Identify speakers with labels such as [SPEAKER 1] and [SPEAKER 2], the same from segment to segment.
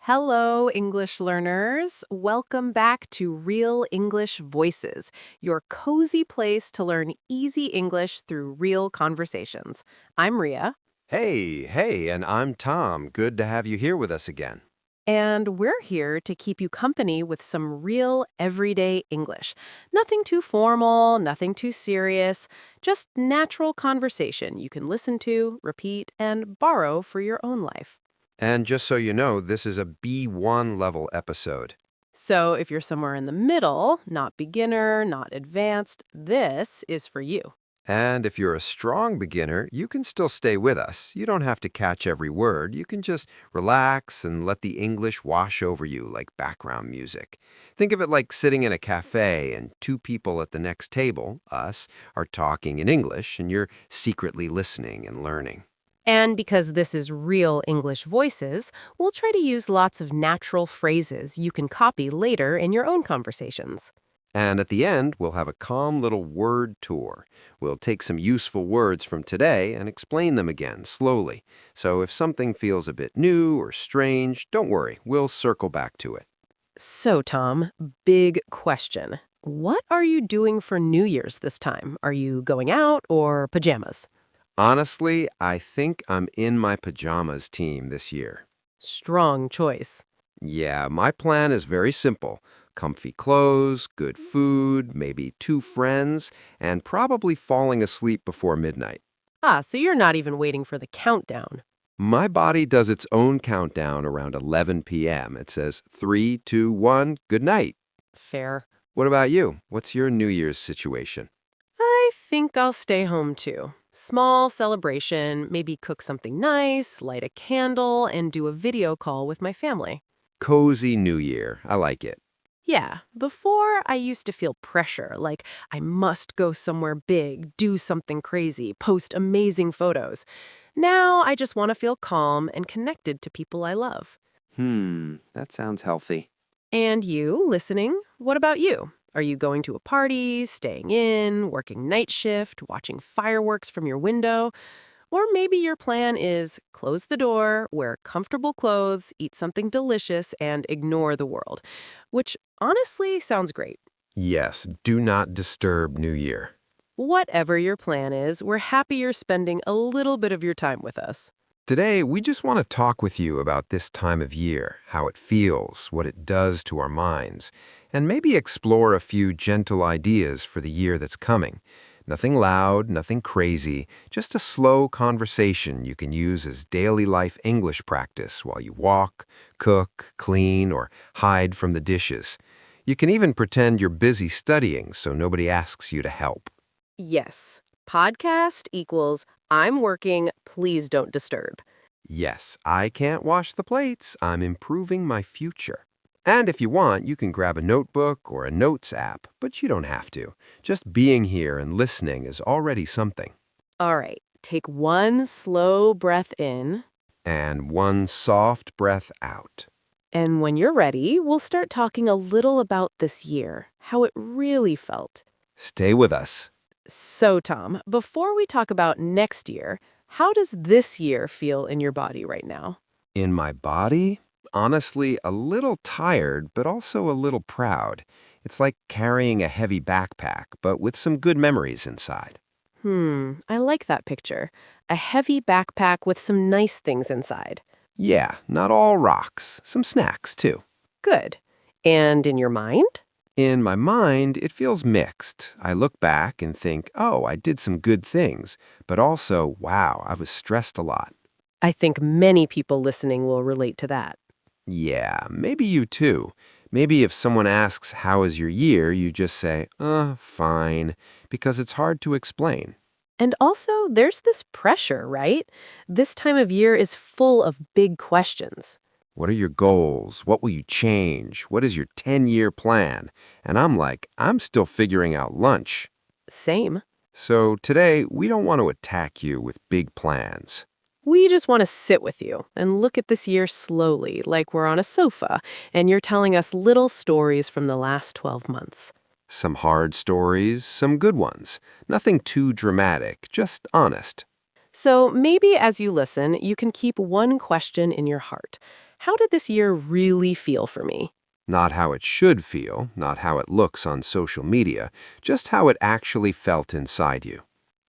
[SPEAKER 1] Hello, English learners. Welcome back to Real English Voices, your cozy place to learn easy English through real conversations. I'm Ria,
[SPEAKER 2] Hey, and I'm Tom. Good to have you here with us again.
[SPEAKER 1] and we're here to keep you company with some real everyday English. Nothing too formal, nothing too serious, just natural conversation you can listen to, repeat, and borrow for your own life.
[SPEAKER 2] And just so you know, this is a B1 level episode.
[SPEAKER 1] So if you're somewhere in the middle, not beginner, not advanced, this is for you.
[SPEAKER 2] And if you're a strong beginner, you can still stay with us. You don't have to catch every word. You can just relax and let the English wash over you like background music. Think of it like sitting in a cafe and two people at the next table, us, are talking in English and you're secretly listening and learning.
[SPEAKER 1] And because this is real English voices, we'll try to use lots of natural phrases you can copy later in your own conversations.
[SPEAKER 2] And at the end, we'll have a calm little word tour. We'll take some useful words from today and explain them again slowly. So if something feels a bit new or strange, don't worry, we'll circle back to it.
[SPEAKER 1] So, Tom, big question. What are you doing for New Year's this time? Are you going out or pajamas?
[SPEAKER 2] Honestly, I think I'm in my pajamas team this year.
[SPEAKER 1] Strong choice.
[SPEAKER 2] Yeah, my plan is very simple. Comfy clothes, good food, maybe two friends, and probably falling asleep before midnight.
[SPEAKER 1] Ah, so you're not even waiting for the countdown.
[SPEAKER 2] My body does its own countdown around 11 p.m. It says 3, 2, 1, good night.
[SPEAKER 1] Fair.
[SPEAKER 2] What about you? What's your New Year's situation?
[SPEAKER 1] I think I'll stay home too. Small celebration, maybe cook something nice, light a candle, and do a video call with my family.
[SPEAKER 2] Cozy New Year. I like it.
[SPEAKER 1] Yeah, before I used to feel pressure, like I must go somewhere big, do something crazy, post amazing photos. Now I just want to feel calm and connected to people I love.
[SPEAKER 2] That sounds healthy.
[SPEAKER 1] And you, listening, what about you? Are you going to a party, staying in, working night shift, watching fireworks from your window? Or maybe your plan is close the door, wear comfortable clothes, eat something delicious, and ignore the world, which honestly sounds great.
[SPEAKER 2] Yes, do not disturb New Year.
[SPEAKER 1] Whatever your plan is, we're happy you're spending a little bit of your time with us.
[SPEAKER 2] Today, we just want to talk with you about this time of year, how it feels, what it does to our minds, and maybe explore a few gentle ideas for the year that's coming. Nothing loud, nothing crazy, just a slow conversation you can use as daily life English practice while you walk, cook, clean, or hide from the dishes. You can even pretend you're busy studying so nobody asks you to help.
[SPEAKER 1] Yes, podcast equals I'm working, please don't disturb.
[SPEAKER 2] Yes, I can't wash the plates. I'm improving my future. And if you want, you can grab a notebook or a notes app, but you don't have to. Just being here and listening is already something.
[SPEAKER 1] All right, take one slow breath in,
[SPEAKER 2] And one soft breath out.
[SPEAKER 1] and when you're ready, we'll start talking a little about this year, how it really felt.
[SPEAKER 2] Stay with us.
[SPEAKER 1] So, Tom, before we talk about next year, how does this year feel in your body right now?
[SPEAKER 2] In my body, honestly, a little tired, but also a little proud. It's like carrying a heavy backpack, but with some good memories inside.
[SPEAKER 1] I like that picture. A heavy backpack with some nice things inside.
[SPEAKER 2] Yeah, not all rocks. Some snacks, too.
[SPEAKER 1] Good. And in your mind?
[SPEAKER 2] In my mind, it feels mixed. I look back and think, oh, I did some good things, but also, wow, I was stressed a lot.
[SPEAKER 1] I think many people listening will relate to that.
[SPEAKER 2] Yeah, maybe you too. Maybe if someone asks, how is your year, you just say, fine, because it's hard to explain.
[SPEAKER 1] And also, there's this pressure, right? This time of year is full of big questions.
[SPEAKER 2] What are your goals? What will you change? What is your 10-year plan? And I'm like, I'm still figuring out lunch.
[SPEAKER 1] Same.
[SPEAKER 2] So today, we don't want to attack you with big plans.
[SPEAKER 1] We just want to sit with you and look at this year slowly, like we're on a sofa, and you're telling us little stories from the last 12 months.
[SPEAKER 2] Some hard stories, some good ones. Nothing too dramatic, just honest.
[SPEAKER 1] So maybe as you listen, you can keep one question in your heart. How did this year really feel for me?
[SPEAKER 2] Not how it should feel, not how it looks on social media, just how it actually felt inside you.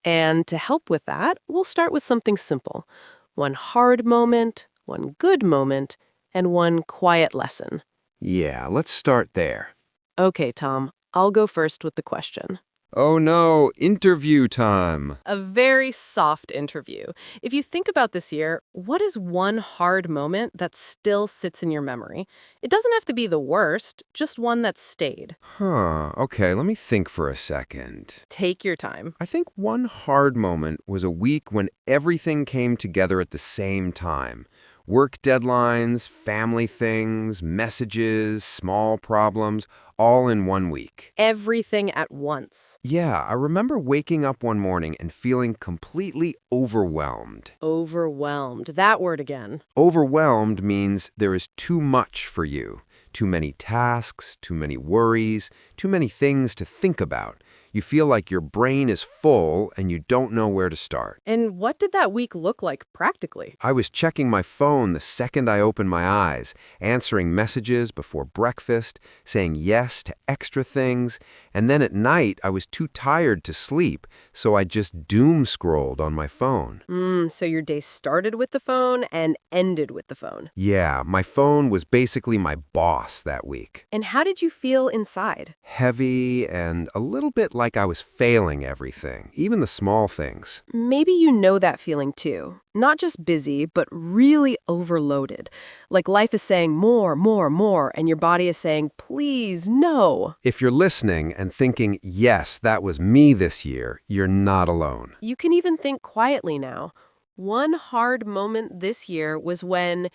[SPEAKER 1] And to help with that, we'll start with something simple. One hard moment, one good moment, and one quiet lesson.
[SPEAKER 2] Yeah, let's start there.
[SPEAKER 1] Okay, Tom, I'll go first with the question.
[SPEAKER 2] Oh no, interview time.
[SPEAKER 1] A very soft interview. If you think about this year, what is one hard moment that still sits in your memory? It doesn't have to be the worst, just one that stayed.
[SPEAKER 2] Okay, let me think for a second.
[SPEAKER 1] Take your time.
[SPEAKER 2] I think one hard moment was a week when everything came together at the same time. Work deadlines, family things, messages, small problems, all in one week.
[SPEAKER 1] Everything at once.
[SPEAKER 2] Yeah, I remember waking up one morning and feeling completely overwhelmed.
[SPEAKER 1] Overwhelmed. That word again.
[SPEAKER 2] Overwhelmed means there is too much for you. Too many tasks, too many worries, too many things to think about. You feel like your brain is full and you don't know where to start.
[SPEAKER 1] And what did that week look like practically?
[SPEAKER 2] I was checking my phone the second I opened my eyes, answering messages before breakfast, saying yes to extra things, and then at night I was too tired to sleep, so I just doom scrolled on my phone.
[SPEAKER 1] So your day started with the phone and ended with the phone.
[SPEAKER 2] Yeah, my phone was basically my boss that week.
[SPEAKER 1] And how did you feel inside?
[SPEAKER 2] Heavy and a little bit like I was failing everything, even the small things.
[SPEAKER 1] Maybe you know that feeling too. Not just busy, but really overloaded. Like life is saying more, more, more, and your body is saying, please, no.
[SPEAKER 2] If you're listening and thinking, yes, that was me this year, you're not alone.
[SPEAKER 1] You can even think quietly now. One hard moment this year was when,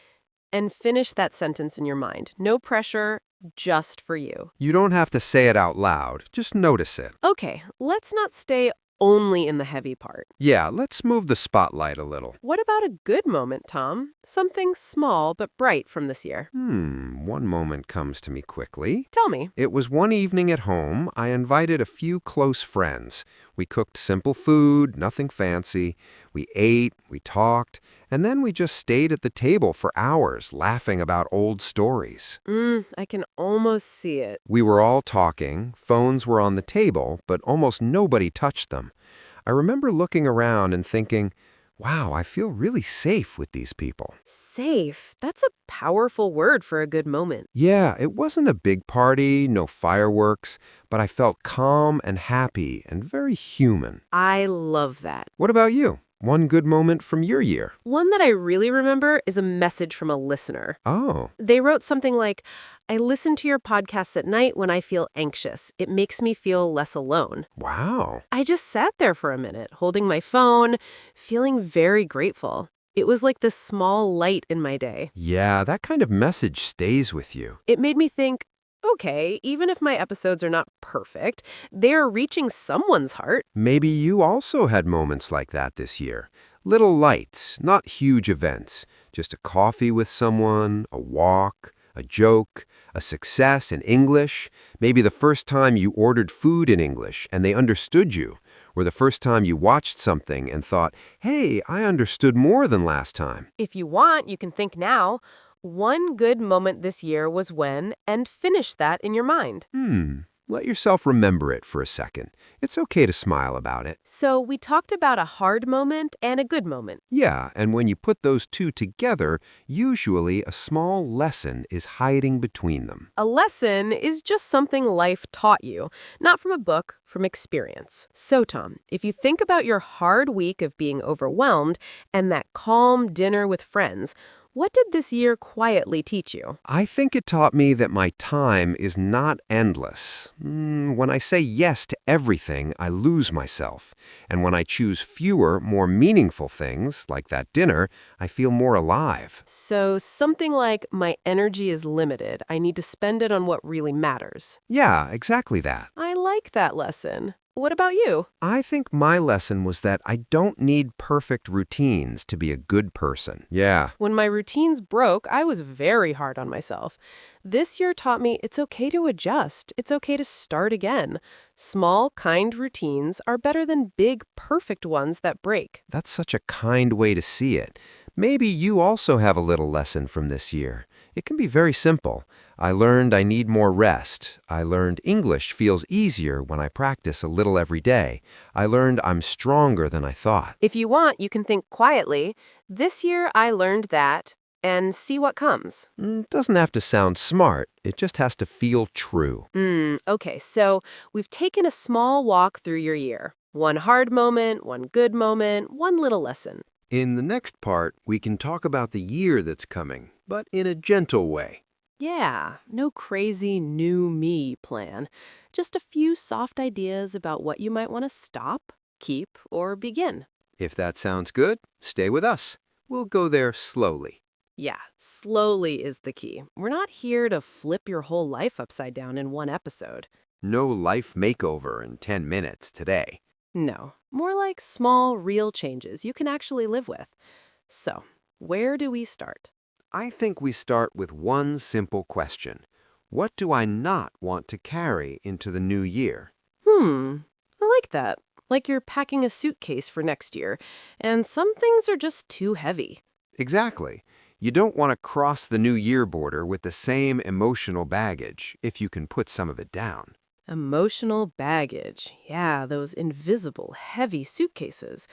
[SPEAKER 1] and finish that sentence in your mind. No pressure, just for you.
[SPEAKER 2] You don't have to say it out loud, just notice it.
[SPEAKER 1] Okay, let's not stay only in the heavy part.
[SPEAKER 2] Yeah, let's move the spotlight a little.
[SPEAKER 1] What about a good moment, Tom? Something small but bright from this year.
[SPEAKER 2] One moment comes to me quickly.
[SPEAKER 1] Tell me.
[SPEAKER 2] It was one evening at home. I invited a few close friends. We cooked simple food, nothing fancy. We ate, we talked, and then we just stayed at the table for hours, laughing about old stories.
[SPEAKER 1] I can almost see it.
[SPEAKER 2] We were all talking, phones were on the table, but almost nobody touched them. I remember looking around and thinking, wow, I feel really safe with these people.
[SPEAKER 1] Safe. That's a powerful word for a good moment.
[SPEAKER 2] Yeah, it wasn't a big party, no fireworks, but I felt calm and happy and very human.
[SPEAKER 1] I love that.
[SPEAKER 2] What about you? One good moment from your year?
[SPEAKER 1] One that I really remember is a message from a listener.
[SPEAKER 2] Oh,
[SPEAKER 1] They wrote something like, I listen to your podcasts at night when I feel anxious. It makes me feel less alone.
[SPEAKER 2] wow.
[SPEAKER 1] I just sat there for a minute, holding my phone, feeling very grateful. It was like this small light in my day.
[SPEAKER 2] Yeah, that kind of message stays with you.
[SPEAKER 1] It made me think, okay, even if my episodes are not perfect, they're reaching someone's heart.
[SPEAKER 2] Maybe you also had moments like that this year. Little lights, not huge events. Just a coffee with someone, a walk, a joke, a success in English. Maybe the first time you ordered food in English and they understood you. Or the first time you watched something and thought, hey, I understood more than last time.
[SPEAKER 1] If you want, you can think now. One good moment this year was when, and finish that in your mind.
[SPEAKER 2] Let yourself remember it for a second. It's okay to smile about it.
[SPEAKER 1] So we talked about a hard moment and a good moment.
[SPEAKER 2] Yeah, and when you put those two together, usually a small lesson is hiding between them.
[SPEAKER 1] A lesson is just something life taught you, not from a book, from experience. So, Tom, if you think about your hard week of being overwhelmed and that calm dinner with friends, what did this year quietly teach you?
[SPEAKER 2] I think it taught me that my time is not endless. When I say yes to everything, I lose myself. And when I choose fewer, more meaningful things, like that dinner, I feel more alive.
[SPEAKER 1] So, something like, my energy is limited. I need to spend it on what really matters.
[SPEAKER 2] Yeah, exactly that.
[SPEAKER 1] I like that lesson. What about you?
[SPEAKER 2] I think my lesson was that I don't need perfect routines to be a good person. Yeah.
[SPEAKER 1] When my routines broke, I was very hard on myself. This year taught me it's okay to adjust. It's okay to start again. Small, kind routines are better than big, perfect ones that break.
[SPEAKER 2] That's such a kind way to see it. Maybe you also have a little lesson from this year. It can be very simple. I learned I need more rest. I learned English feels easier when I practice a little every day. I learned I'm stronger than I thought.
[SPEAKER 1] If you want, you can think quietly, this year I learned that, and see what comes.
[SPEAKER 2] Doesn't have to sound smart. It just has to feel true.
[SPEAKER 1] Okay, so we've taken a small walk through your year. One hard moment, one good moment, one little lesson.
[SPEAKER 2] In the next part, we can talk about the year that's coming, but in a gentle way.
[SPEAKER 1] Yeah, no crazy new me plan. Just a few soft ideas about what you might want to stop, keep, or begin.
[SPEAKER 2] If that sounds good, stay with us. We'll go there slowly.
[SPEAKER 1] Yeah, slowly is the key. We're not here to flip your whole life upside down in one episode.
[SPEAKER 2] No life makeover in 10 minutes today.
[SPEAKER 1] No, more like small, real changes you can actually live with. So, where do we start?
[SPEAKER 2] I think we start with one simple question. What do I not want to carry into the new year?
[SPEAKER 1] I like that. Like you're packing a suitcase for next year, and some things are just too heavy.
[SPEAKER 2] Exactly. You don't want to cross the new year border with the same emotional baggage if you can put some of it down.
[SPEAKER 1] Emotional baggage. Yeah, those invisible, heavy suitcases.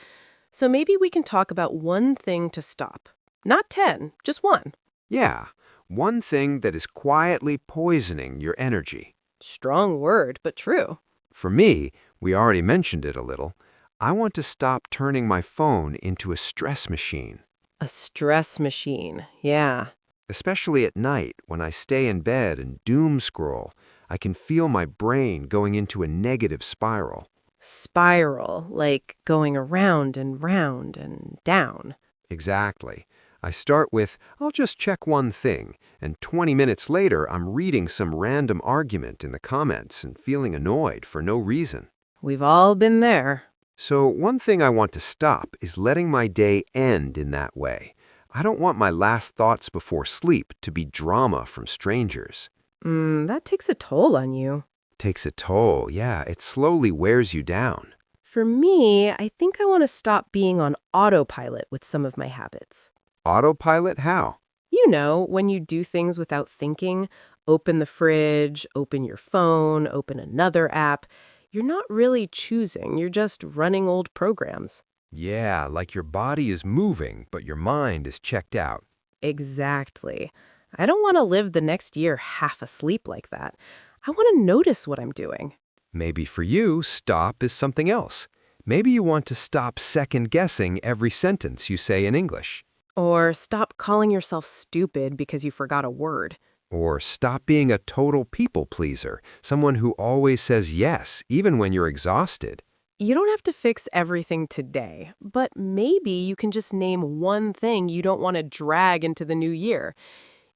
[SPEAKER 1] So maybe we can talk about one thing to stop. Not 10, just one.
[SPEAKER 2] Yeah, one thing that is quietly poisoning your energy.
[SPEAKER 1] Strong word, but true.
[SPEAKER 2] For me, we already mentioned it a little, I want to stop turning my phone into a stress machine.
[SPEAKER 1] A stress machine. Yeah.
[SPEAKER 2] Especially at night when I stay in bed and doom scroll, I can feel my brain going into a negative spiral.
[SPEAKER 1] Spiral, like going around and round and down.
[SPEAKER 2] Exactly. I start with, I'll just check one thing, and 20 minutes later I'm reading some random argument in the comments and feeling annoyed for no reason.
[SPEAKER 1] We've all been there.
[SPEAKER 2] So one thing I want to stop is letting my day end in that way. I don't want my last thoughts before sleep to be drama from strangers.
[SPEAKER 1] That takes a toll on you.
[SPEAKER 2] Takes a toll, yeah, it slowly wears you down.
[SPEAKER 1] For me, I think I want to stop being on autopilot with some of my habits.
[SPEAKER 2] Autopilot how?
[SPEAKER 1] You know, when you do things without thinking, open the fridge, open your phone, open another app, you're not really choosing, you're just running old programs.
[SPEAKER 2] Yeah, like your body is moving, but your mind is checked out.
[SPEAKER 1] Exactly. I don't want to live the next year half asleep like that. I want to notice what I'm doing.
[SPEAKER 2] Maybe for you, stop is something else. Maybe you want to stop second-guessing every sentence you say in English.
[SPEAKER 1] Or stop calling yourself stupid because you forgot a word.
[SPEAKER 2] Or stop being a total people pleaser, someone who always says yes, even when you're exhausted.
[SPEAKER 1] You don't have to fix everything today, but maybe you can just name one thing you don't want to drag into the new year.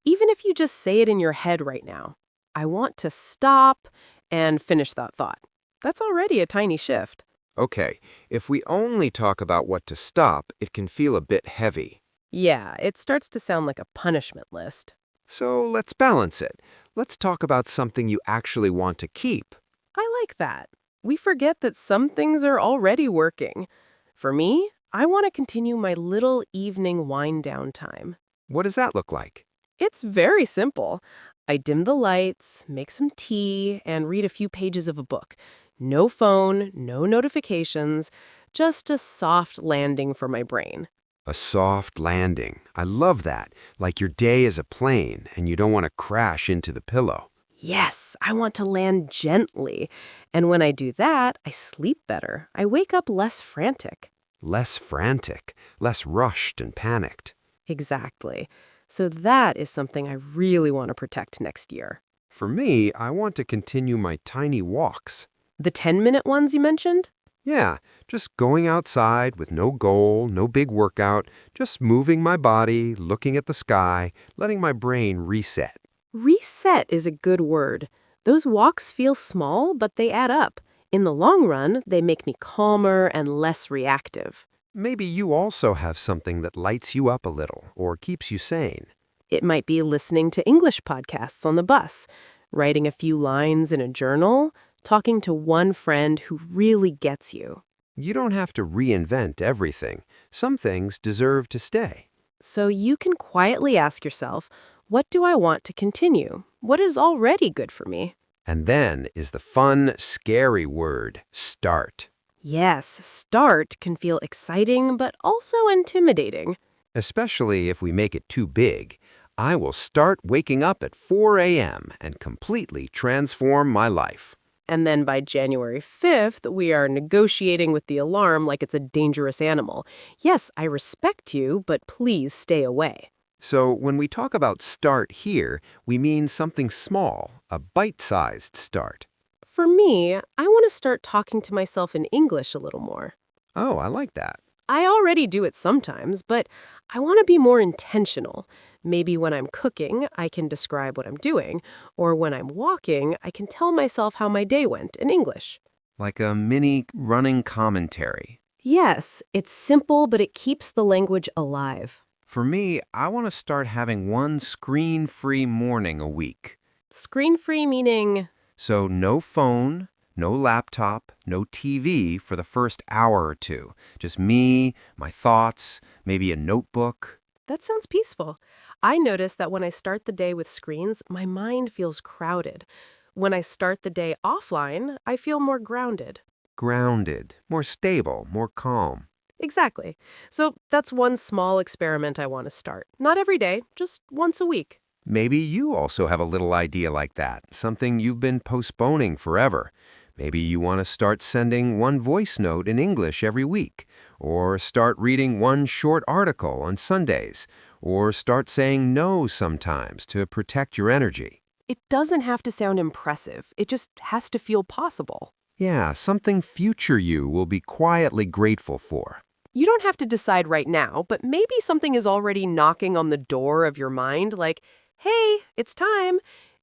[SPEAKER 1] Even if you just say it in your head right now. I want to stop and finish that thought. That's already a tiny shift.
[SPEAKER 2] Okay, if we only talk about what to stop, it can feel a bit heavy.
[SPEAKER 1] Yeah, it starts to sound like a punishment list.
[SPEAKER 2] So let's balance it. Let's talk about something you actually want to keep.
[SPEAKER 1] I like that. We forget that some things are already working. For me, I want to continue my little evening wind down time.
[SPEAKER 2] What does that look like?
[SPEAKER 1] It's very simple. I dim the lights, make some tea, and read a few pages of a book. No phone, no notifications, just a soft landing for my brain.
[SPEAKER 2] A soft landing. I love that. Like your day is a plane and you don't want to crash into the pillow.
[SPEAKER 1] Yes, I want to land gently. And when I do that, I sleep better. I wake up less frantic.
[SPEAKER 2] Less frantic, less rushed and panicked.
[SPEAKER 1] Exactly. So that is something I really want to protect next year.
[SPEAKER 2] For me, I want to continue my tiny walks.
[SPEAKER 1] The 10-minute ones you mentioned?
[SPEAKER 2] Yeah, just going outside with no goal, no big workout, just moving my body, looking at the sky, letting my brain reset.
[SPEAKER 1] Reset is a good word. Those walks feel small, but they add up. In the long run, they make me calmer and less reactive.
[SPEAKER 2] Maybe you also have something that lights you up a little or keeps you sane.
[SPEAKER 1] It might be listening to English podcasts on the bus, writing a few lines in a journal, talking to one friend who really gets you.
[SPEAKER 2] You don't have to reinvent everything. Some things deserve to stay.
[SPEAKER 1] So you can quietly ask yourself, what do I want to continue? What is already good for me?
[SPEAKER 2] And then is the fun, scary word, start.
[SPEAKER 1] Yes, start can feel exciting, but also intimidating.
[SPEAKER 2] Especially if we make it too big. I will start waking up at 4 a.m. and completely transform my life.
[SPEAKER 1] And then by January 5th, we are negotiating with the alarm like it's a dangerous animal. Yes, I respect you, but please stay away.
[SPEAKER 2] So when we talk about start here, we mean something small, a bite-sized start.
[SPEAKER 1] For me, I want to start talking to myself in English a little more.
[SPEAKER 2] Oh, I like that.
[SPEAKER 1] I already do it sometimes, but I want to be more intentional. Maybe when I'm cooking, I can describe what I'm doing, or when I'm walking, I can tell myself how my day went in English.
[SPEAKER 2] Like a mini running commentary.
[SPEAKER 1] Yes, it's simple, but it keeps the language alive.
[SPEAKER 2] For me, I want to start having one screen-free morning a week.
[SPEAKER 1] Screen-free meaning,
[SPEAKER 2] So no phone, no laptop, no TV for the first hour or two. Just me, my thoughts, maybe a notebook.
[SPEAKER 1] that sounds peaceful. I notice that when I start the day with screens, my mind feels crowded. When I start the day offline, I feel more grounded.
[SPEAKER 2] Grounded, more stable, more calm.
[SPEAKER 1] Exactly. So that's one small experiment I want to start. Not every day, just once a week.
[SPEAKER 2] Maybe you also have a little idea like that, something you've been postponing forever. Maybe you want to start sending one voice note in English every week, or start reading one short article on Sundays, or start saying no sometimes to protect your energy.
[SPEAKER 1] It doesn't have to sound impressive. It just has to feel possible.
[SPEAKER 2] Yeah, something future you will be quietly grateful for.
[SPEAKER 1] You don't have to decide right now, but maybe something is already knocking on the door of your mind, like, hey, it's time.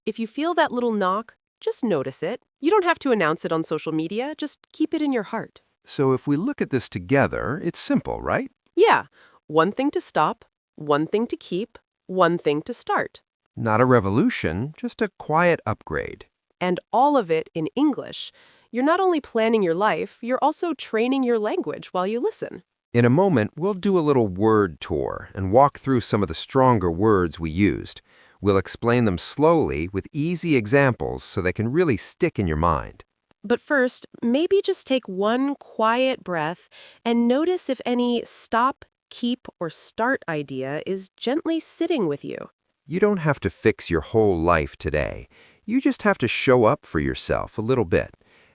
[SPEAKER 1] If you feel that little knock, just notice it. You don't have to announce it on social media, just keep it in your heart.
[SPEAKER 2] So if we look at this together, it's simple, right?
[SPEAKER 1] Yeah, one thing to stop, one thing to keep, one thing to start.
[SPEAKER 2] Not a revolution, just a quiet upgrade.
[SPEAKER 1] And all of it in English. You're not only planning your life, you're also training your language while you listen.
[SPEAKER 2] In a moment, we'll do a little word tour and walk through some of the stronger words we used. We'll explain them slowly with easy examples so they can really stick in your mind.
[SPEAKER 1] But first, maybe just take one quiet breath and notice if any stop, keep, or start idea is gently sitting with you.
[SPEAKER 2] You don't have to fix your whole life today. You just have to show up for yourself a little bit.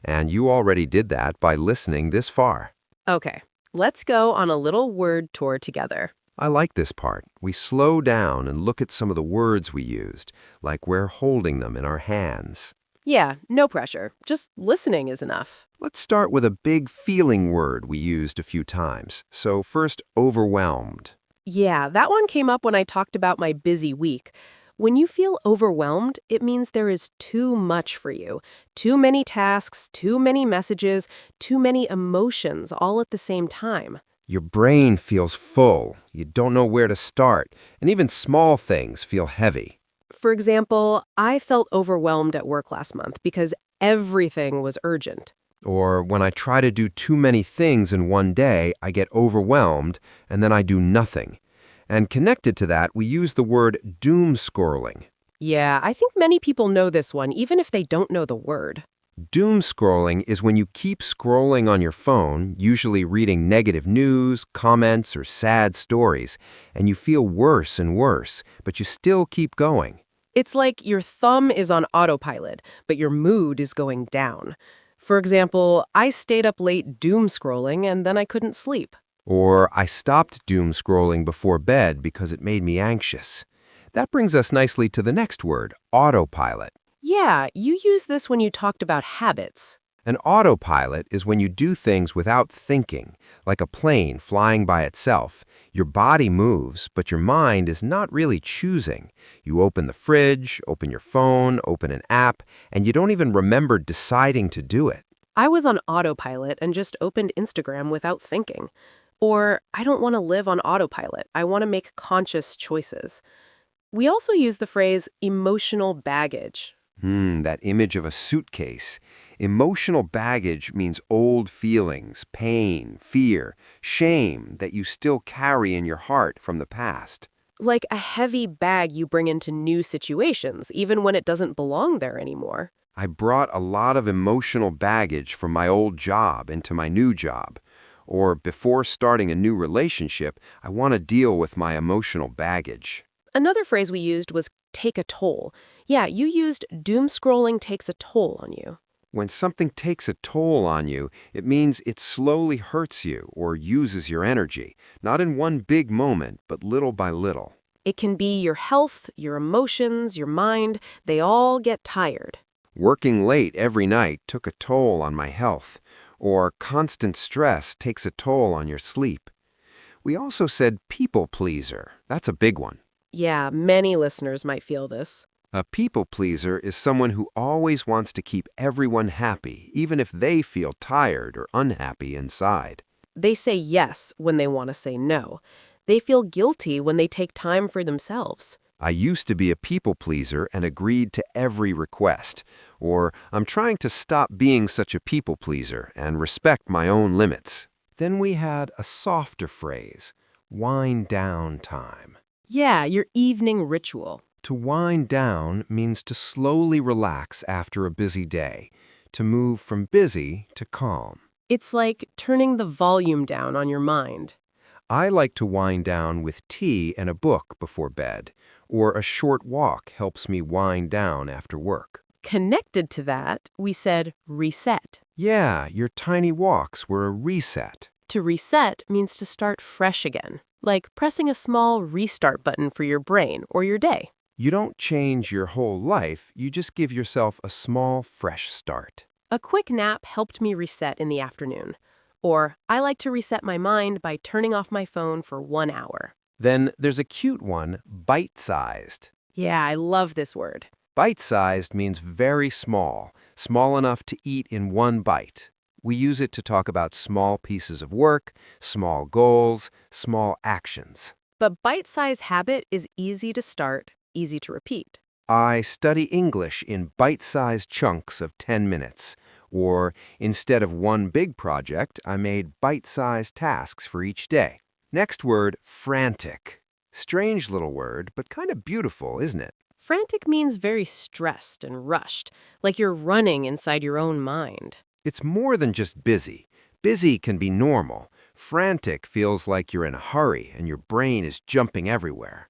[SPEAKER 2] And you already did that by listening this far.
[SPEAKER 1] Okay, let's go on a little word tour together.
[SPEAKER 2] I like this part. We slow down and look at some of the words we used, like we're holding them in our hands.
[SPEAKER 1] Yeah, no pressure. Just listening is enough.
[SPEAKER 2] Let's start with a big feeling word we used a few times. So first, overwhelmed.
[SPEAKER 1] Yeah, that one came up when I talked about my busy week. When you feel overwhelmed, it means there is too much for you. Too many tasks, too many messages, too many emotions all at the same time.
[SPEAKER 2] Your brain feels full. You don't know where to start. And even small things feel heavy.
[SPEAKER 1] For example, I felt overwhelmed at work last month because everything was urgent.
[SPEAKER 2] Or when I try to do too many things in one day, I get overwhelmed and then I do nothing. And connected to that, we use the word doom scrolling.
[SPEAKER 1] Yeah, I think many people know this one, even if they don't know the word.
[SPEAKER 2] Doom scrolling is when you keep scrolling on your phone, usually reading negative news, comments, or sad stories, and you feel worse and worse, but you still keep going.
[SPEAKER 1] It's like your thumb is on autopilot, but your mood is going down. For example, I stayed up late doom scrolling and then I couldn't sleep.
[SPEAKER 2] Or I stopped doom scrolling before bed because it made me anxious. That brings us nicely to the next word, autopilot.
[SPEAKER 1] Yeah, you used this when you talked about habits.
[SPEAKER 2] An autopilot is when you do things without thinking, like a plane flying by itself. Your body moves, but your mind is not really choosing. You open the fridge, open your phone, open an app, and you don't even remember deciding to do it.
[SPEAKER 1] I was on autopilot and just opened Instagram without thinking. Or, I don't want to live on autopilot. I want to make conscious choices. We also use the phrase emotional baggage.
[SPEAKER 2] That image of a suitcase. Emotional baggage means old feelings, pain, fear, shame that you still carry in your heart from the past.
[SPEAKER 1] Like a heavy bag you bring into new situations, even when it doesn't belong there anymore.
[SPEAKER 2] I brought a lot of emotional baggage from my old job into my new job. Or before starting a new relationship, I want to deal with my emotional baggage.
[SPEAKER 1] Another phrase we used was take a toll. Yeah, you used doom scrolling takes a toll on you.
[SPEAKER 2] When something takes a toll on you, it means it slowly hurts you or uses your energy, not in one big moment, but little by little.
[SPEAKER 1] It can be your health, your emotions, your mind. They all get tired.
[SPEAKER 2] Working late every night took a toll on my health, or constant stress takes a toll on your sleep. We also said people pleaser. That's a big one.
[SPEAKER 1] Yeah, many listeners might feel this.
[SPEAKER 2] A people pleaser is someone who always wants to keep everyone happy, even if they feel tired or unhappy inside.
[SPEAKER 1] They say yes when they want to say no. They feel guilty when they take time for themselves.
[SPEAKER 2] I used to be a people pleaser and agreed to every request. Or I'm trying to stop being such a people pleaser and respect my own limits. Then we had a softer phrase, wind down time.
[SPEAKER 1] Yeah, your evening ritual.
[SPEAKER 2] To wind down means to slowly relax after a busy day, to move from busy to calm.
[SPEAKER 1] It's like turning the volume down on your mind.
[SPEAKER 2] I like to wind down with tea and a book before bed, or a short walk helps me wind down after work.
[SPEAKER 1] Connected to that, we said reset.
[SPEAKER 2] Yeah, your tiny walks were a reset.
[SPEAKER 1] To reset means to start fresh again, like pressing a small restart button for your brain or your day.
[SPEAKER 2] You don't change your whole life, you just give yourself a small, fresh start.
[SPEAKER 1] A quick nap helped me reset in the afternoon. Or I like to reset my mind by turning off my phone for 1 hour.
[SPEAKER 2] Then there's a cute one, bite-sized.
[SPEAKER 1] Yeah, I love this word.
[SPEAKER 2] Bite-sized means very small, small enough to eat in one bite. We use it to talk about small pieces of work, small goals, small actions.
[SPEAKER 1] But bite-size habit is easy to start, easy to repeat.
[SPEAKER 2] I study English in bite-sized chunks of 10 minutes. Or instead of one big project, I made bite-sized tasks for each day. Next word, frantic. Strange little word, but kind of beautiful, isn't it?
[SPEAKER 1] Frantic means very stressed and rushed, like you're running inside your own mind.
[SPEAKER 2] It's more than just busy. Busy can be normal. Frantic feels like you're in a hurry and your brain is jumping everywhere.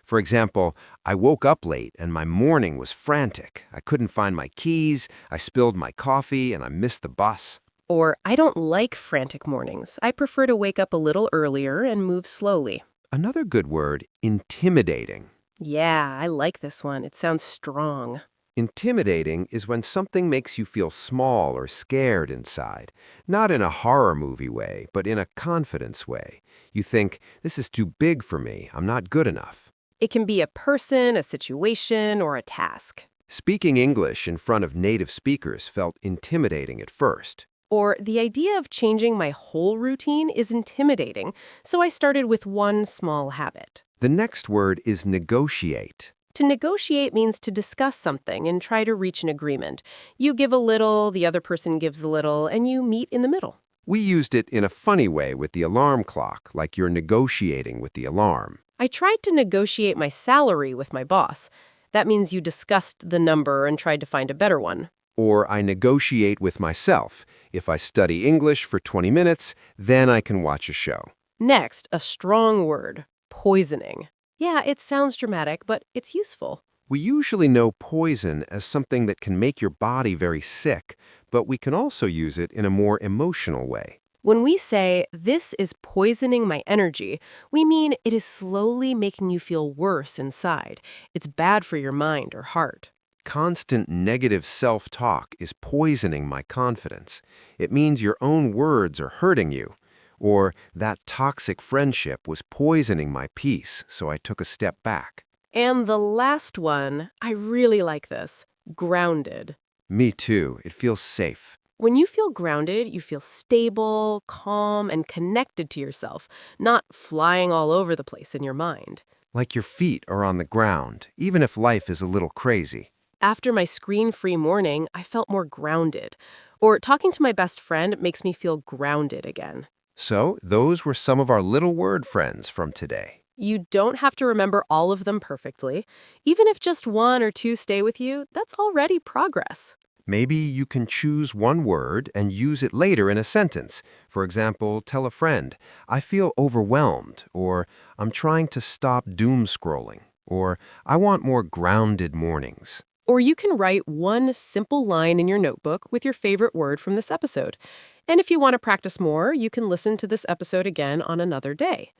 [SPEAKER 2] For example, I woke up late and my morning was frantic. I couldn't find my keys, I spilled my coffee, and I missed the bus.
[SPEAKER 1] Or I don't like frantic mornings. I prefer to wake up a little earlier and move slowly.
[SPEAKER 2] Another good word, intimidating.
[SPEAKER 1] Yeah, I like this one. It sounds strong.
[SPEAKER 2] Intimidating is when something makes you feel small or scared inside, not in a horror movie way, but in a confidence way. You think, this is too big for me, I'm not good enough.
[SPEAKER 1] It can be a person, a situation, or a task.
[SPEAKER 2] Speaking English in front of native speakers felt intimidating at first.
[SPEAKER 1] Or the idea of changing my whole routine is intimidating, so I started with one small habit.
[SPEAKER 2] The next word is negotiate.
[SPEAKER 1] To negotiate means to discuss something and try to reach an agreement. You give a little, the other person gives a little, and you meet in the middle.
[SPEAKER 2] We used it in a funny way with the alarm clock, like you're negotiating with the alarm.
[SPEAKER 1] I tried to negotiate my salary with my boss. That means you discussed the number and tried to find a better one.
[SPEAKER 2] Or I negotiate with myself. If I study English for 20 minutes, then I can watch a show.
[SPEAKER 1] Next, a strong word, poisoning. Yeah, it sounds dramatic, but it's useful.
[SPEAKER 2] We usually know poison as something that can make your body very sick, but we can also use it in a more emotional way.
[SPEAKER 1] When we say, this is poisoning my energy, we mean it is slowly making you feel worse inside. It's bad for your mind or heart.
[SPEAKER 2] Constant negative self-talk is poisoning my confidence. It means your own words are hurting you. Or that toxic friendship was poisoning my peace, so I took a step back.
[SPEAKER 1] And the last one, I really like this, grounded.
[SPEAKER 2] Me too. It feels safe.
[SPEAKER 1] When you feel grounded, you feel stable, calm, and connected to yourself, not flying all over the place in your mind.
[SPEAKER 2] Like your feet are on the ground, even if life is a little crazy.
[SPEAKER 1] After my screen-free morning, I felt more grounded. Or talking to my best friend makes me feel grounded again.
[SPEAKER 2] So, those were some of our little word friends from today.
[SPEAKER 1] You don't have to remember all of them perfectly. Even if just one or two stay with you, that's already progress.
[SPEAKER 2] Maybe you can choose one word and use it later in a sentence. For example, tell a friend, I feel overwhelmed, or I'm trying to stop doom scrolling, or I want more grounded mornings.
[SPEAKER 1] Or you can write one simple line in your notebook with your favorite word from this episode. And if you want to practice more, you can listen to this episode again on another day.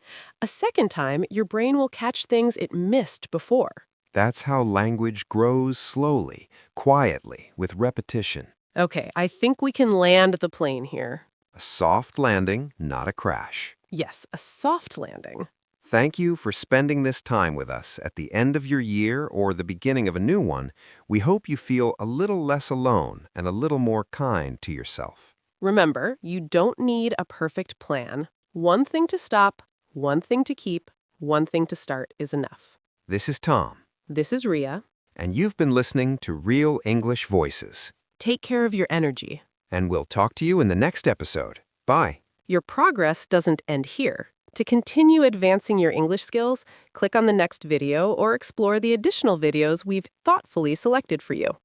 [SPEAKER 1] A second time, your brain will catch things it missed before.
[SPEAKER 2] That's how language grows slowly, quietly, with repetition.
[SPEAKER 1] Okay, I think we can land the plane here.
[SPEAKER 2] A soft landing, not a crash.
[SPEAKER 1] Yes, a soft landing.
[SPEAKER 2] Thank you for spending this time with us at the end of your year or the beginning of a new one. We hope you feel a little less alone and a little more kind to yourself.
[SPEAKER 1] Remember, you don't need a perfect plan. One thing to stop, one thing to keep, one thing to start is enough.
[SPEAKER 2] This is Tom,
[SPEAKER 1] This is Ria.
[SPEAKER 2] and you've been listening to Real English Voices.
[SPEAKER 1] Take care of your energy.
[SPEAKER 2] And we'll talk to you in the next episode. Bye.
[SPEAKER 1] Your progress doesn't end here. To continue advancing your English skills, click on the next video or explore the additional videos we've thoughtfully selected for you.